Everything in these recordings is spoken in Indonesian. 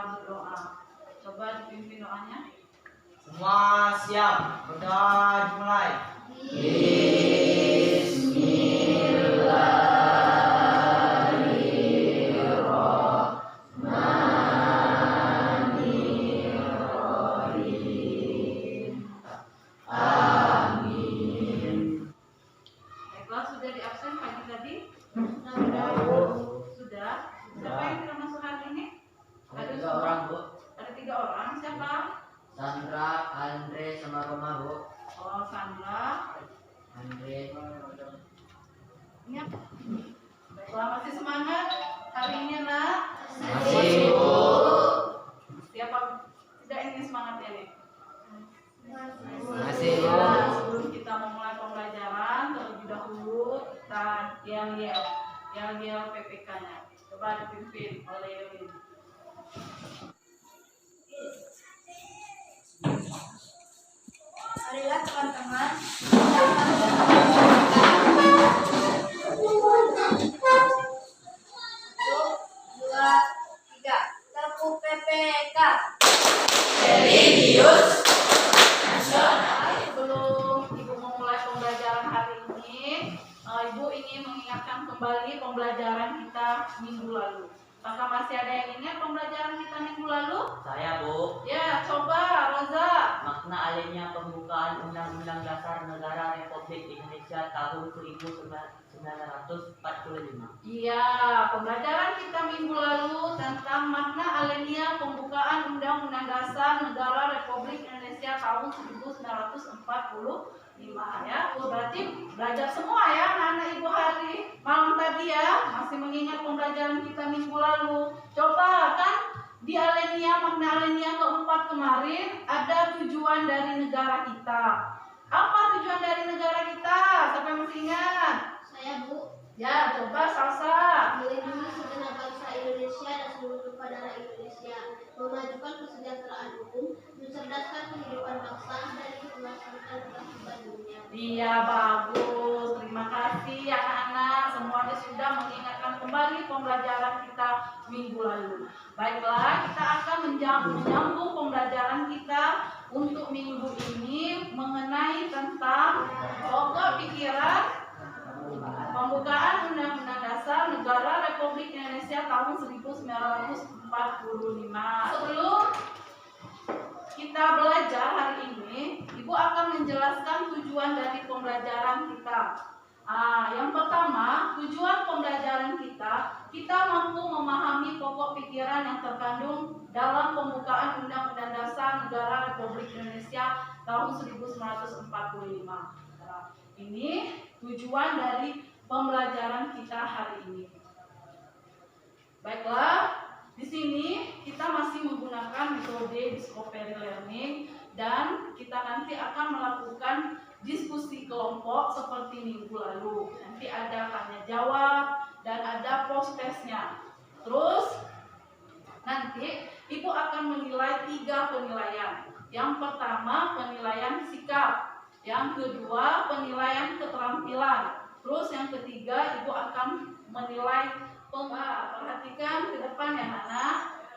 berdoa. Coba dipimpin doanya. Semua siap, berdoa dimulai. Baiklah, sudah diabsen pagi tadi? Sudah. Siapa yang tidak masuk hari ini? Ada 3 orang, Bu. Ada 3 orang. Siapa? Sandra, Andre, sama Roma, Bu. Oh, Sandra. Andre. Ingat. Baiklah, masih semangat hari ini, nak? Masih, Bu. Siapa tidak ingin semangatnya nih? Masih, Bu. Ya, sebelum kita memulai pembelajaran, terlebih dahulu kita yel-yel PPK-nya. Coba dipimpin oleh Yulin. Marilah teman-teman. Satu, dua, tiga. Tepuk PPK. Sebelum Ibu memulai pembelajaran hari ini, Ibu ingin mengingatkan kembali pembelajaran kita minggu lalu. Apakah masih ada yang ingat pembelajaran kita minggu lalu? Saya, Bu. Ya, coba Roza. Makna alihnya pembukaan Undang-Undang Dasar Negara Republik Indonesia tahun 1945. Iya, pembelajaran kita minggu lalu tentang makna alinea pembukaan Undang-Undang Dasar Negara Republik Indonesia tahun 1945 ya. Berarti belajar semua ya anak-anak Ibu hari malam tadi ya, masih mengingat pembelajaran kita minggu lalu. Coba kan di alinea makna alinea keempat kemarin ada tujuan dari negara kita. Apa tujuan dari negara kita? Siapa yang masih ingat? Saya, Bu. Ya, coba Salsa. Melindungi segenap bangsa Indonesia dan seluruh tumpah darah Indonesia, memajukan kesejahteraan umum, mencerdaskan kehidupan bangsa, dan melaksanakan ketertiban dunia. Iya, bagus. Terima kasih anak-anak. Semuanya sudah mengingatkan kembali pembelajaran kita minggu lalu. Baiklah, kita akan menyambung pembelajaran kita untuk minggu ini mengenai tentang pokok pikiran pembukaan Undang-Undang Dasar Negara Republik Indonesia tahun 1945. Sebelum kita belajar hari ini, Ibu akan menjelaskan tujuan dari pembelajaran kita. Yang pertama, tujuan pembelajaran kita mampu memahami pokok pikiran yang terkandung dalam pembukaan Undang-Undang Dasar Negara Republik Indonesia tahun 1945. Ini tujuan dari pembelajaran kita hari ini. Baiklah, di sini kita masih menggunakan metode discovery learning dan kita nanti akan melakukan diskusi kelompok seperti minggu lalu. Nanti ada tanya jawab dan ada post-testnya. Terus nanti Ibu akan menilai 3 penilaian. Yang pertama penilaian sikap. Yang kedua, penilaian keterampilan. Terus yang ketiga, Ibu akan menilai perhatikan ke depan ya anak.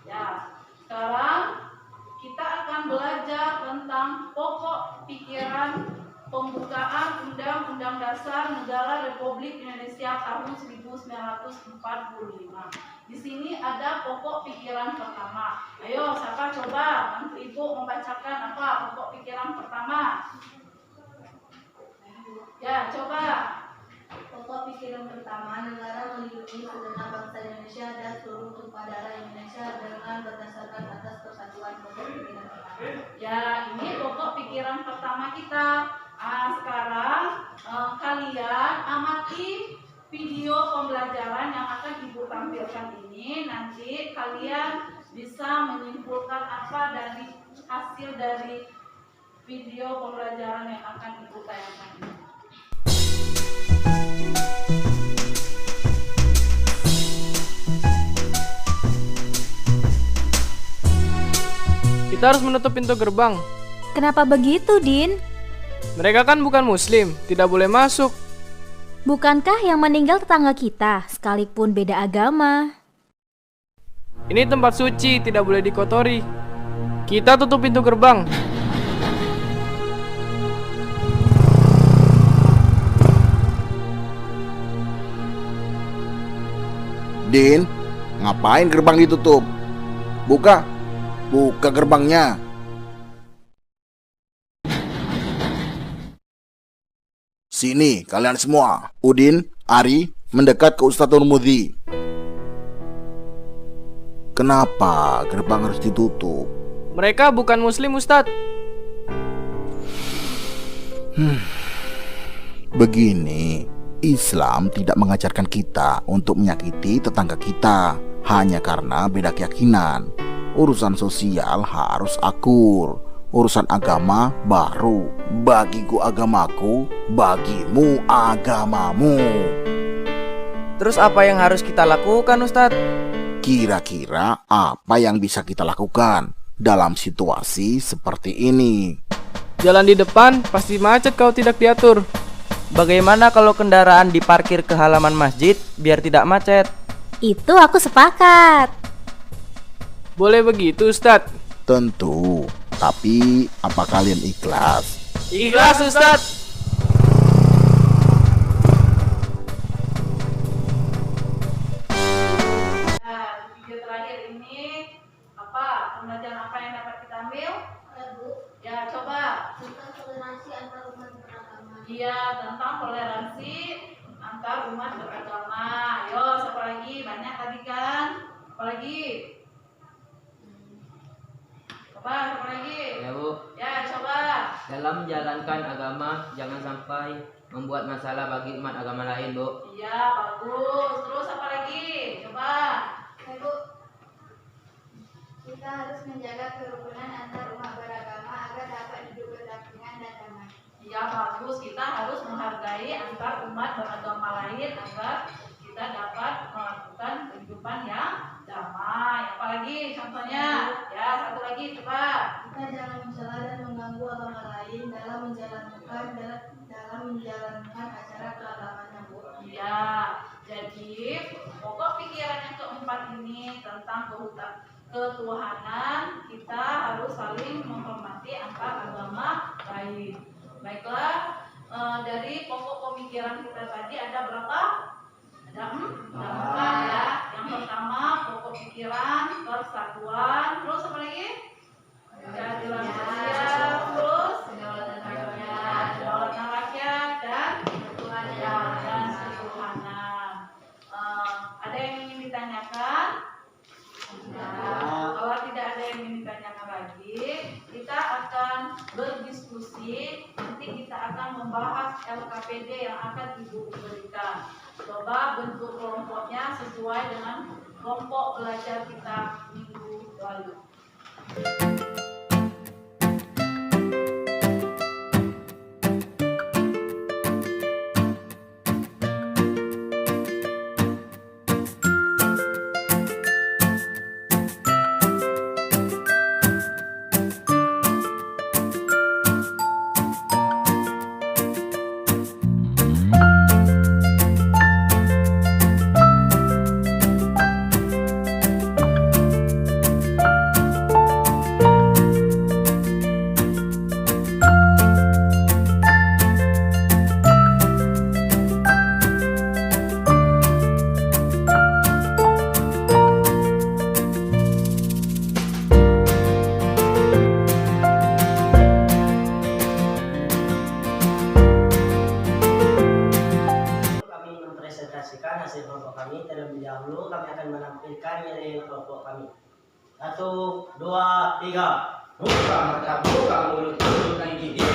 Ya, sekarang kita akan belajar tentang pokok pikiran pembukaan Undang-Undang Dasar Negara Republik Indonesia tahun 1945. Di sini ada pokok pikiran pertama. Ayo, siapa coba bantu Ibu membacakan apa pokok pikiran pertama? Ya, coba. Pokok pikiran pertama, negara melindungi segenap bangsa Indonesia dan seluruh tumpah darah Indonesia dengan berdasarkan atas persatuan. Pokok pikiran pertama. Ya, ini pokok pikiran pertama kita. Sekarang kalian amati video pembelajaran yang akan Ibu tampilkan ini. Nanti kalian bisa menyimpulkan apa dari hasil dari video pembelajaran yang akan Ibu tayangkan ini. Kita harus menutup pintu gerbang. Kenapa begitu, Din? Mereka kan bukan muslim, tidak boleh masuk. Bukankah yang meninggal tetangga kita, sekalipun beda agama? Ini tempat suci, tidak boleh dikotori. Kita tutup pintu gerbang. Din, ngapain gerbang ditutup? Buka gerbangnya. Sini kalian semua. Udin, Ari, mendekat ke Ustadz Nurmudi. Kenapa gerbang harus ditutup? Mereka bukan muslim, Ustadz. Begini, Islam tidak mengajarkan kita untuk menyakiti tetangga kita hanya karena beda keyakinan. Urusan sosial harus akur. Urusan agama baru. Bagiku agamaku, bagimu agamamu. Terus apa yang harus kita lakukan, Ustadz? Kira-kira apa yang bisa kita lakukan dalam situasi seperti ini? Jalan di depan pasti macet kalau tidak diatur. Bagaimana kalau kendaraan diparkir ke halaman masjid biar tidak macet? Itu aku sepakat. Boleh begitu, Ustadz? Tentu, tapi apa kalian ikhlas? Ikhlas, Ustadz. Nah, di video terakhir ini apa? Pembelajaran apa yang dapat kita ambil? Bu, Ya, coba. tentang toleransi antar umat beragama. Iya, tentang toleransi antar umat beragama. Yo, siapa lagi? Banyak tadi kan? Apa lagi? Coba, siapa lagi? Ya Bu, Ya, coba. dalam menjalankan agama jangan sampai membuat masalah bagi umat agama lain Bu. Iya, bagus. Terus apa lagi? Coba. Bu, kita harus menjaga kerukunan antar umat beragama agar dapat hidup berdampingan dan damai. Iya, bagus. Kita harus menghargai antar umat beragama lain agar kita dapat melakukan kehidupan yang damai. Apalagi contohnya? Ya, satu lagi coba. Kita jangan mencela dan mengganggu agama lain dalam menjalankan acara keagamaan, Bu. Iya, jadi pokok pikiran yang keempat ini tentang ketuhanan, kita harus saling menghormati antar agama lain. Baiklah, dari pokok pemikiran kita tadi ada berapa? Ada empat ya. Yang pertama pokok pikiran persatuan, terus apa lagi? Keadilan sosial, terus kedaulatan rakyat dan ketuhanan. Ada yang ingin ditanyakan? Nah, kalau tidak ada yang ingin ditanyakan lagi, kita akan berdiskusi. Nanti kita akan membahas LKPD yang akan Ibu berikan. Coba bentuk kelompoknya sesuai dengan kelompok belajar kita minggu lalu. Hasil kelompok kami. Terlebih dahulu kami akan menampilkan nilai kelompok kami. 1, 2, 3. Buka mata, buka mulut, mulut dan gigi.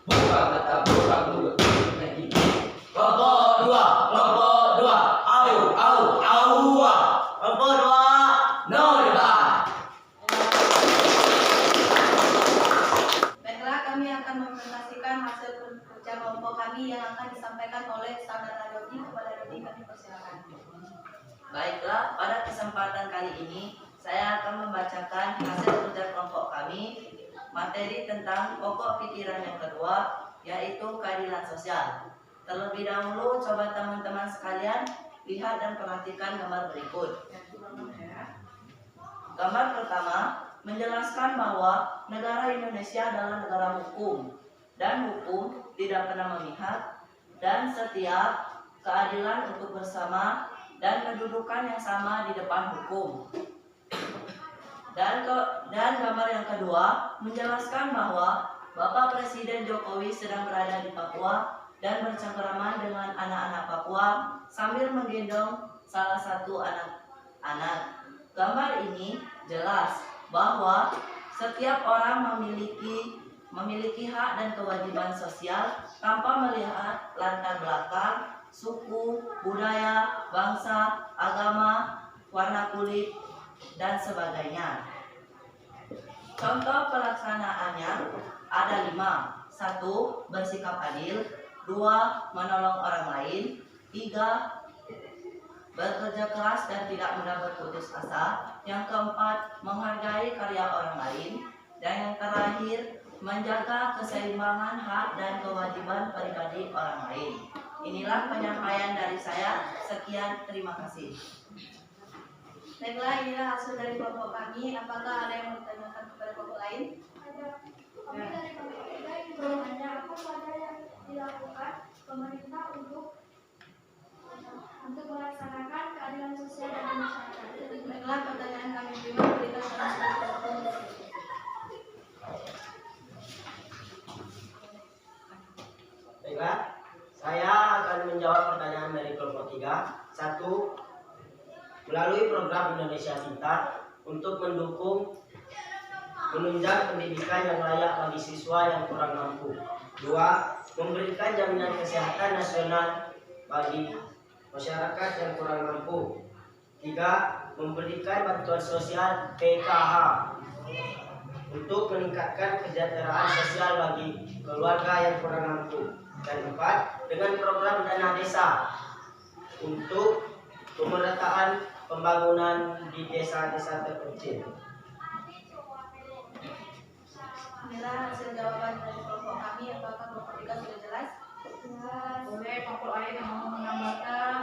Buka mata, buka mulut, mulut dan gigi. Kelompok 2, kelompok 2. Au, au, aua. Kelompok 2. No debat. Baiklah, kami akan mempresentasikan hasil kerja kelompok kami yang akan disampaikan oleh saudara Dodi kepada Dodi. Kami persilakan. Baiklah, pada kesempatan kali ini saya akan membacakan hasil kerja kelompok kami, materi tentang pokok pikiran yang kedua, yaitu keadilan sosial. Terlebih dahulu, coba teman-teman sekalian lihat dan perhatikan gambar berikut. Gambar pertama menjelaskan bahwa negara Indonesia adalah negara hukum dan hukum tidak pernah memihak dan setiap keadilan untuk bersama dan kedudukan yang sama di depan hukum. Dan gambar yang kedua menjelaskan bahwa Bapak Presiden Jokowi sedang berada di Papua dan bercengkrama dengan anak-anak Papua sambil menggendong salah satu anak-anak. Gambar ini jelas bahwa setiap orang memiliki hak dan kewajiban sosial tanpa melihat latar belakang, suku, budaya, bangsa, agama, warna kulit, dan sebagainya. Contoh pelaksanaannya ada 5. 1. Bersikap adil. 2. Menolong orang lain. 3. Bekerja keras dan tidak mudah berputus asa. Yang keempat, menghargai karya orang lain. Dan yang terakhir, menjaga keseimbangan hak dan kewajiban pribadi orang lain. Inilah penyampaian dari saya. Sekian, terima kasih. Baiklah, inilah hasil dari kelompok kami. Apakah ada yang mau ditanyakan kepada kelompok lain? Ada. Kami dari kelompok kita ingin bertanya apa saja yang dilakukan pemerintah untuk melaksanakan keadilan sosial dan masyarakat. Baiklah, pertanyaan kami terima. Berikan saran. Baiklah, saya akan menjawab pertanyaan dari kelompok 3. 1. Melalui program Indonesia Pintar untuk mendukung menunjang pendidikan yang layak bagi siswa yang kurang mampu. 2. Memberikan jaminan kesehatan nasional bagi masyarakat yang kurang mampu. 3. Memberikan bantuan sosial PKH untuk meningkatkan kesejahteraan sosial bagi keluarga yang kurang mampu. Dan 4. Dengan program dana desa untuk pemerataan pembangunan di desa-desa terpencil. Inilah hasil jawaban dari kelompok kami. Apakah kelompok 3 sudah jelas? Jelas. Boleh kelompok lain yang mau menambahkan?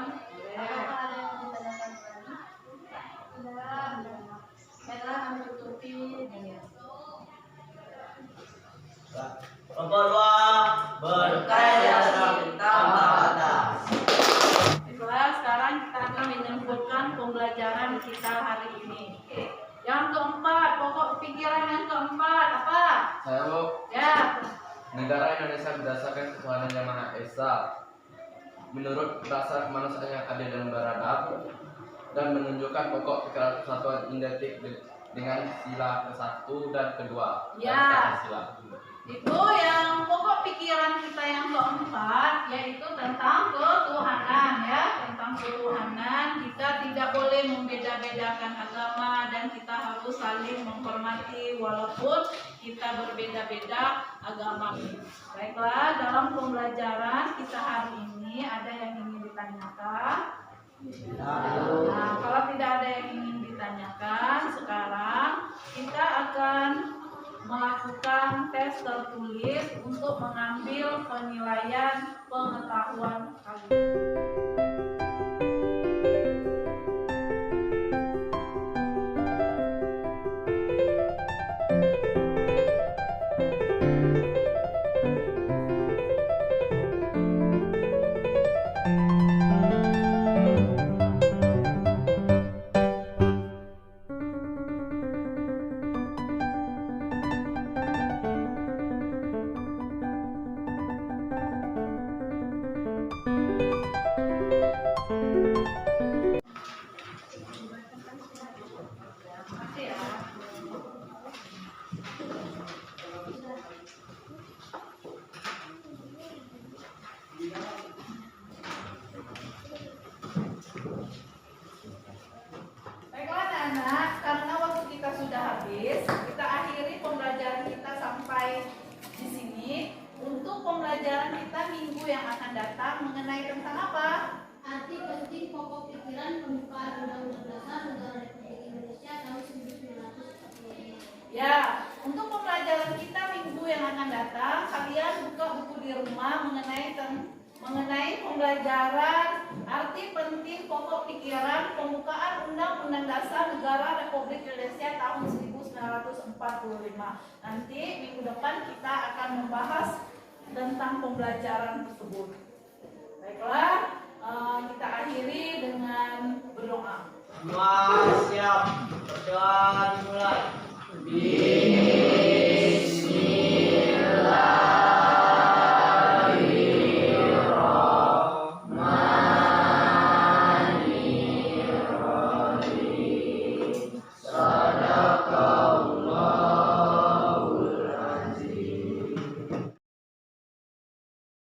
Apakah ada yang mau ditanyakan lagi? Tidak. Baiklah, kami tutupi. Kelompok 2 berkarya tambah batas. Baiklah, sekarang kita akan menyimpulkan pembelajaran kita hari ini. Yang keempat, pokok pikiran yang keempat apa? Saya Bu, Ya. negara Indonesia berdasarkan ketuhanan Yang Maha Esa menurut dasar kemanusiaan yang adil dan beradab dan menunjukkan pokok pikiran persatuan identik dengan sila ke-1 dan ke-2. Ya. Sila. Itu yang pokok pikiran kita yang keempat, yaitu tentang ketuhanan, ya, tentang ketuhanan. Kita tidak boleh membeda-bedakan agama dan kita harus saling menghormati walaupun kita berbeda-beda agama. Baiklah, dalam pembelajaran kita hari ini ada yang ingin ditanyakan? Nah, kalau tidak ada yang ingin ditanyakan, sekarang kita akan melakukan tes tertulis untuk mengambil penilaian pengetahuan kalian. Baiklah anak-anak, karena waktu kita sudah habis, kita akhiri pembelajaran kita sampai di sini. Untuk pembelajaran kita minggu yang akan datang mengenai tentang apa? Arti penting pokok pikiran pembukaan Undang-Undang Dasar Negara Republik Indonesia tahun 1945. Ya, untuk pembelajaran kita minggu yang akan datang, kalian buka buku di rumah mengenai pembelajaran arti penting diskusi pokok pikiran pembukaan Undang-Undang Dasar Negara Republik Indonesia tahun 1945. Nanti minggu depan kita akan membahas tentang pembelajaran tersebut. Baiklah, kita akhiri dengan berdoa. Semua siap. Berdoa.